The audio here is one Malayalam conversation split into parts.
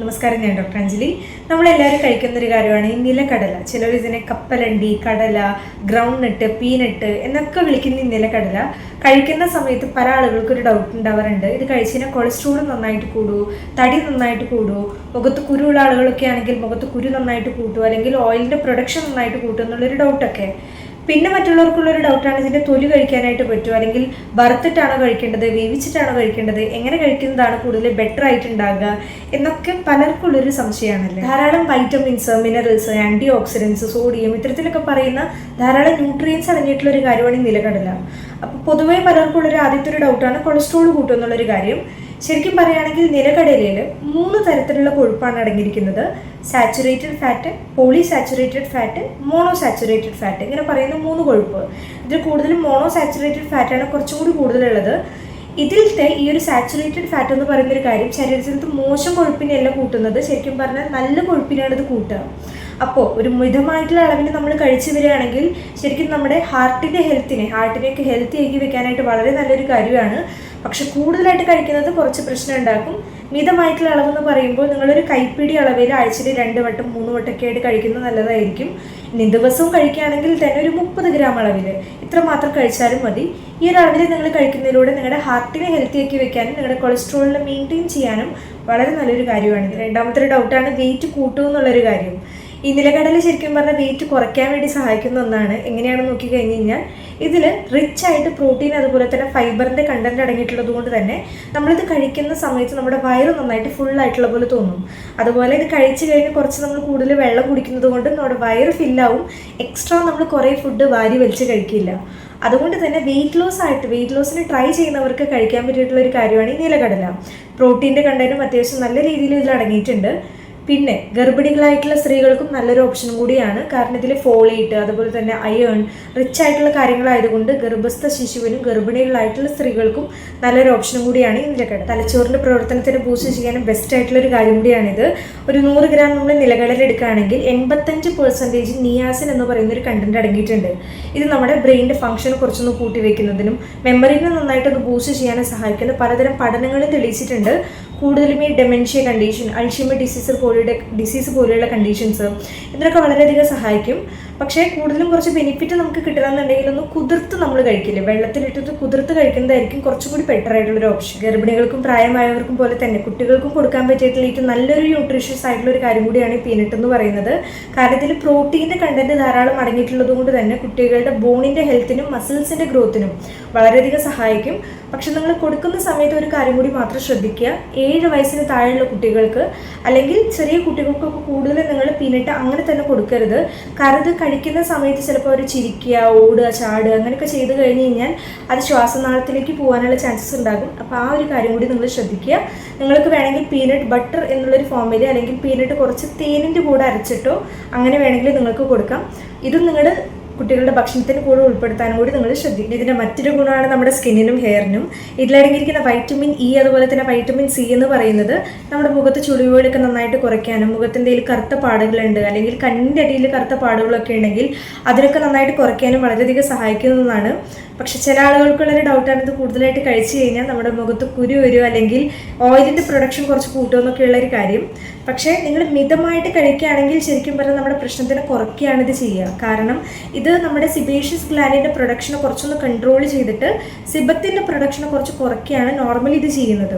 നമസ്കാരം, ഞാൻ ഡോക്ടർ അഞ്ജലി. നമ്മളെല്ലാവരും കഴിക്കുന്നൊരു കാര്യമാണ് ഈ നിലക്കടല. ചിലർ ഇതിനെ കപ്പലണ്ടി, കടല, ഗ്രൗണ്ട് നട്ട്, പീനട്ട് എന്നൊക്കെ വിളിക്കുന്ന ഈ നിലക്കടല കഴിക്കുന്ന സമയത്ത് പല ആളുകൾക്കൊരു ഡൗട്ട് ഉണ്ടാവാറുണ്ട്. ഇത് കഴിച്ചതിനാൽ കൊളസ്ട്രോൾ നന്നായിട്ട് കൂടുമോ, തടി നന്നായിട്ട് കൂടുമോ, മുഖത്ത് കുരുള്ള ആളുകളൊക്കെ ആണെങ്കിൽ മുഖത്ത് കുരു നന്നായിട്ട് കൂട്ടുമോ, അല്ലെങ്കിൽ ഓയിലിൻ്റെ പ്രൊഡക്ഷൻ നന്നായിട്ട് കൂട്ടുമോ എന്നുള്ളൊരു ഡൗട്ടൊക്കെ. പിന്നെ മറ്റുള്ളവർക്കുള്ളൊരു ഡൗട്ടാണ് ഇതിൻ്റെ തൊലി കഴിക്കാനായിട്ട് പറ്റുമോ, അല്ലെങ്കിൽ വറുത്തിട്ടാണോ കഴിക്കേണ്ടത്, വേവിച്ചിട്ടാണോ കഴിക്കേണ്ടത്, എങ്ങനെ കഴിക്കുന്നതാണ് കൂടുതൽ ബെറ്റർ ആയിട്ടുണ്ടാകുക എന്നൊക്കെ പലർക്കുള്ളൊരു സംശയമാണല്ലേ. ധാരാളം vitamins, minerals, anti oxidants, sodium ഇത്തരത്തിലൊക്കെ പറയുന്ന ധാരാളം ന്യൂട്രിയൻസ് അടങ്ങിയിട്ടുള്ളൊരു കാര്യമാണ് ഈ നിലക്കടല. അപ്പോൾ പൊതുവേ പലർക്കുള്ളൊരു ആദ്യത്തെ ഒരു ഡൗട്ടാണ് കൊളസ്ട്രോൾ കൂട്ടും എന്നുള്ളൊരു കാര്യം. ശരിക്കും പറയുകയാണെങ്കിൽ നിലക്കടലയിൽ 3 തരത്തിലുള്ള കൊഴുപ്പാണ് അടങ്ങിയിരിക്കുന്നത്. Saturated fat, polysaturated fat, monosaturated fat, ഇങ്ങനെ പറയുന്ന 3 കൊഴുപ്പ്. ഇതിൽ കൂടുതലും മോണോസാച്ചുറേറ്റഡ് ഫാറ്റാണ് കുറച്ചും കൂടി കൂടുതലുള്ളത്. ഇതിലത്തെ ഈ ഒരു സാച്ചുറേറ്റഡ് ഫാറ്റ് എന്ന് പറയുന്നൊരു കാര്യം ശരീരത്തിനകത്ത് മോശം കൊഴുപ്പിനെയല്ല കൂട്ടുന്നത്, ശരിക്കും പറഞ്ഞാൽ നല്ല കൊഴുപ്പിനാണ് ഇത് കൂട്ടുക. അപ്പോൾ ഒരു മിതമായിട്ടുള്ള അളവിൽ നമ്മൾ കഴിച്ചു വരികയാണെങ്കിൽ ശരിക്കും നമ്മുടെ ഹാർട്ടിനെയൊക്കെ ഹെൽത്തി ആക്കി വെക്കാനായിട്ട് വളരെ നല്ലൊരു കാര്യമാണ്. പക്ഷെ കൂടുതലായിട്ട് കഴിക്കുന്നത് കുറച്ച് പ്രശ്നം ഉണ്ടാക്കും. മിതമായിട്ടുള്ള അളവെന്ന് പറയുമ്പോൾ നിങ്ങളൊരു കൈപ്പിടി അളവിൽ ആഴ്ചയിൽ 2 വട്ടം 3 വട്ടമൊക്കെ ആയിട്ട് കഴിക്കുന്നത് നല്ലതായിരിക്കും. ഇനി ദിവസവും കഴിക്കുകയാണെങ്കിൽ തന്നെ ഒരു 30 ഗ്രാം അളവിൽ ഇത്ര മാത്രം കഴിച്ചാലും മതി. ഈ ഒരു അളവിൽ നിങ്ങൾ കഴിക്കുന്നതിലൂടെ നിങ്ങളുടെ ഹാർട്ടിനെ ഹെൽത്തി ആക്കി വെക്കാനും നിങ്ങളുടെ കൊളസ്ട്രോളിനെ മെയിൻറ്റെയിൻ ചെയ്യാനും വളരെ നല്ലൊരു കാര്യമാണ്. രണ്ടാമത്തെ ഒരു ഡൗട്ടാണ് വെയിറ്റ് കൂട്ടുക എന്നുള്ളൊരു കാര്യം. ഈ നിലക്കടല ശരിക്കും പറഞ്ഞാൽ വെയിറ്റ് കുറയ്ക്കാൻ വേണ്ടി സഹായിക്കുന്ന ഒന്നാണ്. എങ്ങനെയാണെന്ന് നോക്കിക്കഴിഞ്ഞ് കഴിഞ്ഞാൽ ഇതിൽ റിച്ച് ആയിട്ട് പ്രോട്ടീൻ അതുപോലെ തന്നെ ഫൈബറിൻ്റെ കണ്ടന്റ് അടങ്ങിയിട്ടുള്ളത് കൊണ്ട് തന്നെ നമ്മളിത് കഴിക്കുന്ന സമയത്ത് നമ്മുടെ വയറ് നന്നായിട്ട് ഫുള്ളായിട്ടുള്ള പോലെ തോന്നും. അതുപോലെ ഇത് കഴിച്ച് കഴിഞ്ഞ് കുറച്ച് നമ്മൾ കൂടുതൽ വെള്ളം കുടിക്കുന്നത് കൊണ്ട് നമ്മുടെ വയറ് ഫില്ലാവും. എക്സ്ട്രാ നമ്മൾ കുറേ ഫുഡ് വാരി വലിച്ച് കഴിക്കില്ല. അതുകൊണ്ട് തന്നെ വെയിറ്റ് ലോസിന് ട്രൈ ചെയ്യുന്നവർക്ക് കഴിക്കാൻ പറ്റിയിട്ടുള്ള ഒരു കാര്യമാണ് ഈ നിലക്കടല. പ്രോട്ടീൻ്റെ കണ്ടന്റും അത്യാവശ്യം നല്ല രീതിയിൽ ഇതിൽ അടങ്ങിയിട്ടുണ്ട്. പിന്നെ ഗർഭിണികളായിട്ടുള്ള സ്ത്രീകൾക്കും നല്ലൊരു ഓപ്ഷനും കൂടിയാണ്. കാരണം ഇതിൽ ഫോളേറ്റ് അതുപോലെ തന്നെ അയേൺ റിച്ച് ആയിട്ടുള്ള കാര്യങ്ങളായതുകൊണ്ട് ഗർഭസ്ഥ ശിശുവിനും ഗർഭിണികളായിട്ടുള്ള സ്ത്രീകൾക്കും നല്ലൊരു ഓപ്ഷനും കൂടിയാണ് ഈ നിലക്കടല. തലച്ചോറിൻ്റെ പ്രവർത്തനത്തിന് ബൂസ്റ്റ് ചെയ്യാനും ബെസ്റ്റ് ആയിട്ടുള്ളൊരു കാര്യം കൂടിയാണിത്. ഒരു 100 ഗ്രാം നമ്മൾ നിലക്കടല എടുക്കുകയാണെങ്കിൽ 85% നിയാസിൻ എന്ന് പറയുന്നൊരു കണ്ടന്റ് അടങ്ങിയിട്ടുണ്ട്. ഇത് നമ്മുടെ ബ്രെയിനിൻ്റെ ഫംഗ്ഷൻ കുറച്ചൊന്ന് കൂട്ടി വയ്ക്കുന്നതിനും മെമ്മറിനെ നന്നായിട്ടൊന്ന് ബൂസ്റ്റ് ചെയ്യാനും സഹായിക്കുന്ന പലതരം പഠനങ്ങളും തെളിയിച്ചിട്ടുണ്ട്. കൂടുതലും ഈ ഡെമെൻഷ്യ കണ്ടീഷൻ, അൾഷിമർ ഡിസീസ് പോലെയുള്ള കണ്ടീഷൻസ് ഇതിനൊക്കെ വളരെയധികം സഹായിക്കും. പക്ഷേ കൂടുതലും കുറച്ച് ബെനിഫിറ്റ് നമുക്ക് കിട്ടണമെന്നുണ്ടെങ്കിൽ ഒന്ന് കുതിർത്ത് നമ്മൾ കഴിക്കില്ലേ, വെള്ളത്തിലിട്ടിട്ട് കുതിർത്ത് കഴിക്കുന്നതായിരിക്കും കുറച്ചും കൂടി ബെറ്റർ ആയിട്ടുള്ളൊരു ഓപ്ഷൻ. ഗർഭിണികൾക്കും പ്രായമായവർക്കും പോലെ തന്നെ കുട്ടികൾക്കും കൊടുക്കാൻ പറ്റിയിട്ടുള്ള ഏറ്റവും നല്ലൊരു ന്യൂട്രീഷ്യസ് ആയിട്ടുള്ള ഒരു കാര്യം കൂടിയാണ് ഈ പീനട്ട് എന്ന് പറയുന്നത്. കാരണം ഇതിൽ പ്രോട്ടീൻ്റെ കണ്ടന്റ് ധാരാളം അടങ്ങിയിട്ടുള്ളത് കൊണ്ട് തന്നെ കുട്ടികളുടെ ബോണിൻ്റെ ഹെൽത്തിനും മസിൽസിൻ്റെ ഗ്രോത്തിനും വളരെയധികം സഹായിക്കും. പക്ഷെ നിങ്ങൾ കൊടുക്കുന്ന സമയത്ത് ഒരു കാര്യം കൂടി മാത്രം ശ്രദ്ധിക്കുക. 7 വയസ്സിന് താഴെയുള്ള കുട്ടികൾക്ക് അല്ലെങ്കിൽ ചെറിയ കുട്ടികൾക്കൊക്കെ കൂടുതൽ നിങ്ങൾ പീനട്ട് അങ്ങനെ തന്നെ കൊടുക്കരുത്. കാരണം ഇത് കഴിക്കുന്ന സമയത്ത് ചിലപ്പോൾ അവർ ചിരിക്കുക, ഓടുക, ചാടുക അങ്ങനെയൊക്കെ ചെയ്ത് കഴിഞ്ഞ് കഴിഞ്ഞാൽ അത് ശ്വാസനാളത്തിലേക്ക് പോകാനുള്ള ചാൻസസ് ഉണ്ടാകും. അപ്പോൾ ആ ഒരു കാര്യം കൂടി നിങ്ങൾ ശ്രദ്ധിക്കുക. നിങ്ങൾക്ക് വേണമെങ്കിൽ പീനട്ട് ബട്ടർ എന്നുള്ളൊരു ഫോമിൽ അല്ലെങ്കിൽ പീനട്ട് കുറച്ച് തേനിൻ്റെ കൂടെ അരച്ചിട്ടോ അങ്ങനെ വേണമെങ്കിൽ നിങ്ങൾക്ക് കൊടുക്കാം. ഇതും നിങ്ങളുടെ കുട്ടികളുടെ ഭക്ഷണത്തിന് കൂടെ ഉൾപ്പെടുത്താനും കൂടി നിങ്ങൾ ശ്രദ്ധിക്കും. ഇതിൻ്റെ മറ്റൊരു ഗുണമാണ് നമ്മുടെ സ്കിന്നിനും ഹെയറിനും. ഇതിലടങ്ങിയിരിക്കുന്ന വൈറ്റമിൻ ഇ അതുപോലെ തന്നെ വൈറ്റമിൻ സി എന്ന് പറയുന്നത് നമ്മുടെ മുഖത്ത് ചുളിവുകളൊക്കെ നന്നായിട്ട് കുറയ്ക്കാനും മുഖത്തിൻ്റെ കറുത്ത പാടുകളുണ്ട് അല്ലെങ്കിൽ കണ്ണിൻ്റെ അടിയിൽ കറുത്ത പാടുകളൊക്കെ ഉണ്ടെങ്കിൽ അതിനൊക്കെ നന്നായിട്ട് കുറയ്ക്കാനും വളരെയധികം സഹായിക്കുന്നതാണ്. പക്ഷെ ചില ആളുകൾക്കുള്ളൊരു ഡൗട്ടാണ് ഇത് കൂടുതലായിട്ട് കഴിച്ചു കഴിഞ്ഞാൽ നമ്മുടെ മുഖത്ത് കുരു വരുമോ അല്ലെങ്കിൽ ഓയിലിൻ്റെ പ്രൊഡക്ഷൻ കുറച്ച് കൂട്ടുമെന്നൊക്കെ ഉള്ളൊരു കാര്യം. പക്ഷേ നിങ്ങൾ മിതമായിട്ട് കഴിക്കുകയാണെങ്കിൽ ശരിക്കും പറഞ്ഞാൽ നമ്മുടെ പ്രശ്നത്തിനെ കുറയ്ക്കുകയാണ് ഇത് ചെയ്യുക. കാരണം ഇത് നമ്മുടെ സിബേഷ്യസ് ഗ്ലാൻഡിൻ്റെ പ്രൊഡക്ഷനെ കുറച്ചൊന്ന് കൺട്രോൾ ചെയ്തിട്ട് സിബത്തിൻ്റെ പ്രൊഡക്ഷനെ കുറച്ച് കുറയ്ക്കുകയാണ് നോർമലി ഇത് ചെയ്യുന്നത്.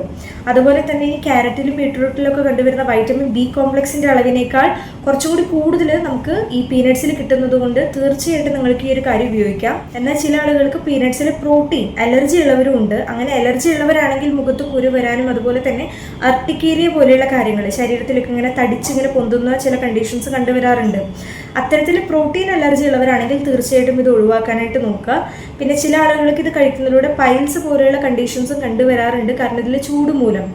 അതുപോലെ തന്നെ ഈ ക്യാരറ്റിലും ബീട്രൂട്ടിലൊക്കെ കണ്ടുവരുന്ന വൈറ്റമിൻ ബി കോംപ്ലക്സിൻ്റെ അളവിനേക്കാൾ കുറച്ചും കൂടി കൂടുതൽ നമുക്ക് ഈ പീനട്സിൽ കിട്ടുന്നത് കൊണ്ട് തീർച്ചയായിട്ടും നിങ്ങൾക്ക് ഈ ഒരു കാര്യം ഉപയോഗിക്കാം. എന്നാൽ ചില ആളുകൾക്ക് പീനട്സിൽ പ്രോട്ടീൻ അലർജി ഉള്ളവരും ഉണ്ട്. അങ്ങനെ അലർജി ഉള്ളവരാണെങ്കിൽ മുഖത്ത് കുരു വരാനും അതുപോലെ തന്നെ അർട്ടിക്കേരിയ പോലെയുള്ള കാര്യങ്ങൾ ശരീരത്തിലേക്ക് ഇങ്ങനെ തടിച്ചിങ്ങനെ പൊന്തുന്ന ചില കണ്ടീഷൻസ് കണ്ടുവരാറുണ്ട്. അത്തരത്തിൽ പ്രോട്ടീൻ അലർജി ഉള്ളവരാണെങ്കിൽ തീർച്ചയായിട്ടും ഇത് ഒഴിവാക്കാനായിട്ട് നോക്കുക. പിന്നെ ചില ആളുകൾക്ക് ഇത് കഴിക്കുന്നതിലൂടെ പൈൽസ് പോലെയുള്ള കണ്ടീഷൻസും കണ്ടുവരാറുണ്ട്, കാരണം ഇതിൽ ചൂട് മൂലം.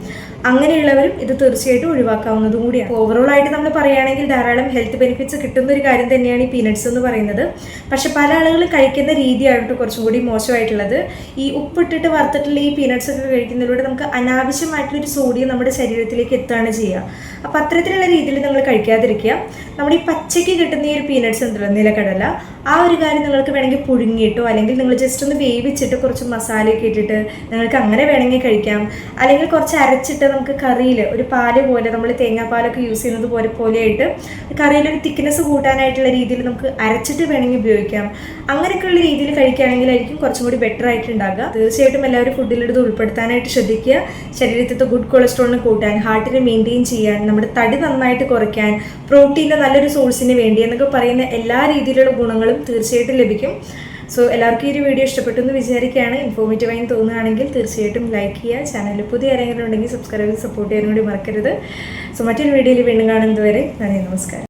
അങ്ങനെയുള്ളവരും ഇത് തീർച്ചയായിട്ടും ഒഴിവാക്കാവുന്നതും കൂടിയാണ്. ഓവറോൾ ആയിട്ട് നമ്മൾ പറയുകയാണെങ്കിൽ ധാരാളം ഹെൽത്ത് ബെനിഫിറ്റ്സ് കിട്ടുന്ന ഒരു കാര്യം തന്നെയാണ് ഈ പീനട്സ് എന്ന് പറയുന്നത്. പക്ഷെ പല ആളുകൾ കഴിക്കുന്ന രീതിയാണ് കുറച്ചും കൂടി മോശമായിട്ടുള്ളത്. ഈ ഉപ്പിട്ടിട്ട് വറുത്തിട്ടുള്ള ഈ പീനട്സ് ഒക്കെ കഴിക്കുന്നതിലൂടെ നമുക്ക് അനാവശ്യമായിട്ടുള്ളൊരു സോഡിയം നമ്മുടെ ശരീരത്തിലേക്ക് എത്തുകയാണ് ചെയ്യുക. അപ്പോൾ അത്തരത്തിലുള്ള രീതിയിൽ നിങ്ങൾ കഴിക്കാതിരിക്കുക. നമ്മുടെ ഈ പച്ചയ്ക്ക് കിട്ടുന്ന ഈ ഒരു പീനട്ട്സ് ഉണ്ടല്ലോ, നിലക്കടല, ആ ഒരു കാര്യം നിങ്ങൾക്ക് വേണമെങ്കിൽ പുഴുങ്ങിയിട്ടോ അല്ലെങ്കിൽ നിങ്ങൾ ജസ്റ്റ് ഒന്ന് വേവിച്ചിട്ട് കുറച്ച് മസാലയൊക്കെ ഇട്ടിട്ട് നിങ്ങൾക്ക് അങ്ങനെ വേണമെങ്കിൽ കഴിക്കാം. അല്ലെങ്കിൽ കുറച്ച് അരച്ചിട്ട് നമുക്ക് കറിയിൽ ഒരു പാല് പോലെ, നമ്മൾ തേങ്ങാപ്പാലൊക്കെ യൂസ് ചെയ്യുന്നത് പോലെയായിട്ട് കറിയിലൊരു തിക്നെസ് കൂട്ടാനായിട്ടുള്ള രീതിയിൽ നമുക്ക് അരച്ചിട്ട് വേണമെങ്കിൽ ഉപയോഗിക്കാം. അങ്ങനെയൊക്കെയുള്ള രീതിയിൽ കഴിക്കുകയാണെങ്കിലായിരിക്കും കുറച്ചും കൂടി ബെറ്റർ ആയിട്ടുണ്ടാകുക. തീർച്ചയായിട്ടും എല്ലാവരും ഫുഡിലെടുത്ത് ഉൾപ്പെടുത്താനായിട്ട് ശ്രദ്ധിക്കുക. ശരീരത്തിലെ ഗുഡ് കൊളസ്ട്രോളിനെ കൂട്ടാൻ, ഹാർട്ടിനെ മെയിൻറ്റെയിൻ ചെയ്യാൻ, നമ്മുടെ തടി നന്നായിട്ട് കുറയ്ക്കാൻ, പ്രോട്ടീൻ്റെ നല്ലൊരു സോഴ്സിന് വേണ്ടി എന്നൊക്കെ പറയുന്ന എല്ലാ രീതിയിലുള്ള ഗുണങ്ങളും തീർച്ചയായിട്ടും ലഭിക്കും. സോ എല്ലാവർക്കും ഈ ഒരു വീഡിയോ ഇഷ്ടപ്പെട്ടു എന്ന് വിചാരിക്കുകയാണ്. ഇൻഫോർമേറ്റീവായി തോന്നുകയാണെങ്കിൽ തീർച്ചയായിട്ടും ലൈക്ക് ചെയ്യുക. ചാനലിൽ പുതിയ ആരെങ്കിലും ഉണ്ടെങ്കിൽ സബ്സ്ക്രൈബ് ചെയ്ത് സപ്പോർട്ട് ചെയ്യാൻ കൂടി മറക്കരുത്. സോ മറ്റൊരു വീഡിയോയിൽ വീണ്ടും കാണുന്നതുവരെ നന്ദി, നമസ്കാരം.